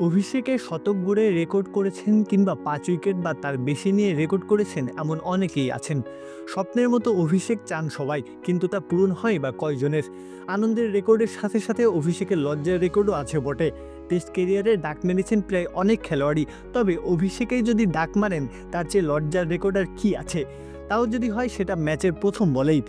অভিষেকে শতক গড়ে রেকর্ড করেছেন কিংবা ৫ উইকেট বা তার বেশি নিয়ে রেকর্ড করেছেন এমন অনেকেই আছেন। স্বপ্নের মতো অভিষেক চান সবাই, কিন্তু তা পূরণ হয় বা কয়জনের? আনন্দের রেকর্ডের সাথে সাথে অভিষেকের লজ্জার রেকর্ডও আছে বটে। টেস্ট ক্যারিয়ারে ডাক মেরেছেন প্রায় অনেক খেলোয়াড়ই, তবে অভিষেকেই যদি ডাক মারেন তার চেয়ে লজ্জার রেকর্ড আর কি আছে? তাও যদি হয় সেটা ম্যাচের প্রথম বলেই।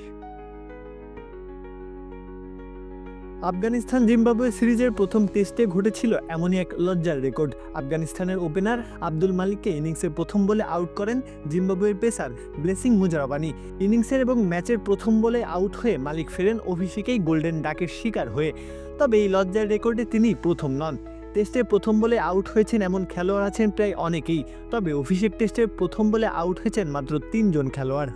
আফগানিস্তান জিম্বাবুয়ে সিরিজের প্রথম টেস্টে ঘটেছিল এমনই এক লজ্জার রেকর্ড। আফগানিস্তানের ওপেনার আব্দুল মালিককে ইনিংসের প্রথম বলে আউট করেন জিম্বাবুয়ের পেসার ব্লেসিং মুজারাবানি। ইনিংসের এবং ম্যাচের প্রথম বলে আউট হয়ে মালিক ফেরেন অভিষেকেই গোল্ডেন ডাকের শিকার হয়ে। তবে এই লজ্জার রেকর্ডে তিনি প্রথম নন। টেস্টে প্রথম বলে আউট হয়েছেন এমন খেলোয়াড় আছেন প্রায় অনেকেই, তবে অভিষেক টেস্টে প্রথম বলে আউট হয়েছেন মাত্র ৩ জন খেলোয়াড়।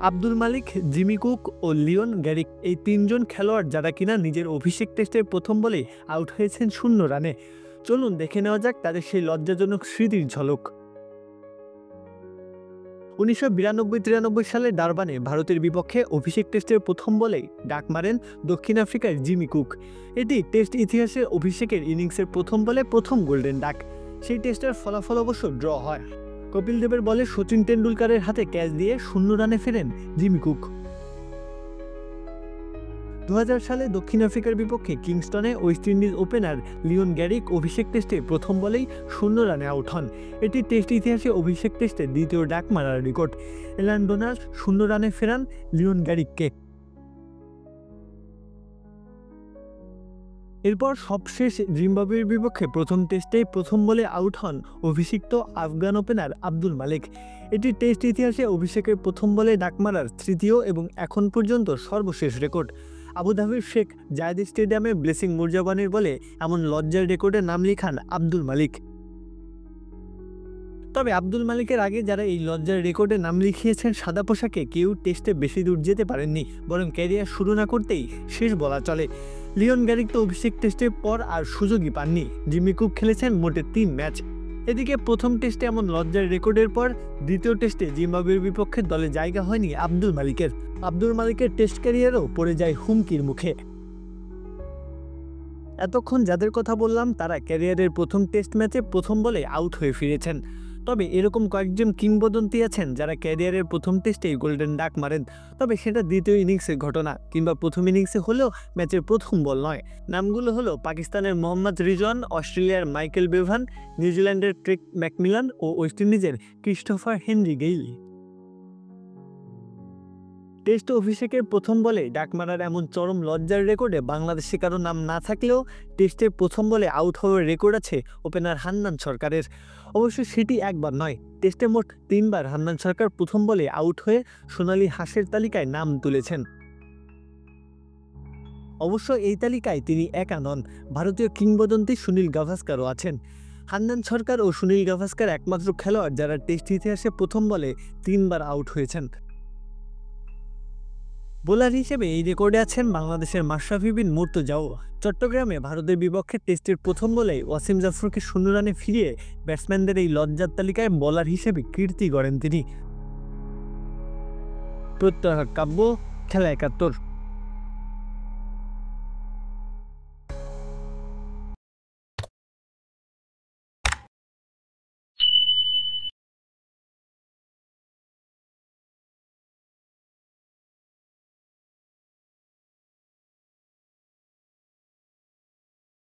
আব্দুল মালিক, জিমি কুক ও লিওন গ্যারিক, এই ৩ জন খেলোয়াড় যারা কিনা নিজের অভিষেক টেস্টের প্রথম বলে আউট হয়েছেন 0 রানে। চলুন দেখে নেওয়া যাক তাদের সেই লজ্জাজনক স্মৃতির ঝলক। ১৯৯২-৯৩ সালে ডারবানে ভারতের বিপক্ষে অভিষেক টেস্টের প্রথম বলেই ডাক মারেন দক্ষিণ আফ্রিকার জিমি কুক। এটি টেস্ট ইতিহাসে অভিষেকের ইনিংসের প্রথম বলে প্রথম গোল্ডেন ডাক। সেই টেস্টের ফলাফল অবশ্য ড্র হয়। কপিল দেবের বলে সচিন টেন্ডুলকারের হাতে ক্যাচ দিয়ে 0 রানে ফেরেন জিমি কুক। ২০০০ সালে দক্ষিণ আফ্রিকার বিপক্ষে কিংস্টনে West Indies opener Leon Garrick অভিষেক টেস্টে প্রথম বলেই 0 রানে আউট হন। এটি টেস্ট ইতিহাসে অভিষেক টেস্টে দ্বিতীয় ডাক মারার রেকর্ড। এলান ডোনাল্ড 0 রানে ফেরান লিওন গ্যারিককে। এরপর সবশেষ জিম্বাবুয়ের বিপক্ষে প্রথম টেস্টেই প্রথম বলে আউট হন অভিষিক্ত আফগান ওপেনার আব্দুল মালিক। এটি টেস্ট ইতিহাসে অভিষেকের প্রথম বলে ডাক মারার তৃতীয় এবং এখন পর্যন্ত সর্বশেষ রেকর্ড। আবুধাবির শেখ জায়েদ স্টেডিয়ামে ব্লেসিং মুজারাবানির বলে এমন লজ্জার রেকর্ডে নাম লিখান আব্দুল মালিক। তবে আব্দুল মালিকের আগে যারা এই লজ্জার রেকর্ডে নাম লিখিয়েছেন সাদা পোশাকে, কেউ টেস্টে বেশি দূর যেতে পারেননি, বরং ক্যারিয়ার শুরু না করতেই শেষ বলা চলে। লিওন গ্যারিক তো অভিষেক টেস্টের পর আর সুযোগই পাননি। জিমি কুক খেলেছেন মোটে ৩ ম্যাচ। এদিকে প্রথম টেস্টে এমন লজ্জার রেকর্ডের পর দ্বিতীয় টেস্টে জিম্বাবুয়ের বিপক্ষে দলে জায়গা হয়নি আব্দুল মালিকের। আব্দুল মালিকের টেস্ট ক্যারিয়ারও পড়ে যায় হুমকির মুখে। এতক্ষণ যাদের কথা বললাম তারা ক্যারিয়ারের প্রথম টেস্ট ম্যাচে প্রথম বলে আউট হয়ে ফিরেছেন। তবে এরকম কয়েকজন কিংবদন্তি আছেন যারা ক্যারিয়ারের প্রথম টেস্টেই গোল্ডেন ডাক মারেন, তবে সেটা দ্বিতীয় ইনিংসের ঘটনা কিংবা প্রথম ইনিংসে হলেও ম্যাচের প্রথম বল নয়। নামগুলো হলো পাকিস্তানের মোহাম্মদ রিজওয়ান, অস্ট্রেলিয়ার মাইকেল বেভান, নিউজিল্যান্ডের ট্রেক ম্যাকমিলান ও ওয়েস্ট ইন্ডিজের ক্রিস্টোফার হেনরি গেইল। টেস্ট অভিষেকের প্রথম বলে ডাক মারার এমন চরম লজ্জার রেকর্ডে বাংলাদেশে কারো নাম না থাকলেও টেস্টে প্রথম বলে আউট হওয়ার রেকর্ড আছে ওপেনার হান্নান সরকারের। অবশ্য সেটি একবার নয়, টেস্টে মোট ৩ বার হান্নান সরকার প্রথম বলে আউট হয়ে সোনালী হাঁসের তালিকায় নাম তুলেছেন। অবশ্য এই তালিকায় তিনি একা নন, ভারতীয় কিংবদন্তি সুনীল গাভাস্কারও আছেন। হান্নান সরকার ও সুনীল গাভাস্কার একমাত্র খেলোয়াড় যারা টেস্ট ইতিহাসে প্রথম বলে ৩ বার আউট হয়েছেন। বোলার হিসেবে এই রেকর্ডে আছেন বাংলাদেশের মাশরাফি বিন মুর্তজাও। চট্টগ্রামে ভারতের বিপক্ষে টেস্টের প্রথম বলেই ওয়াসিম জাফরকে 0 রানে ফিরিয়ে ব্যাটসম্যানদের এই লজ্জার তালিকায় বোলার হিসেবে কীর্তি গড়েন তিনি। প্রত্যহ কাব্য, খেলা ৭১।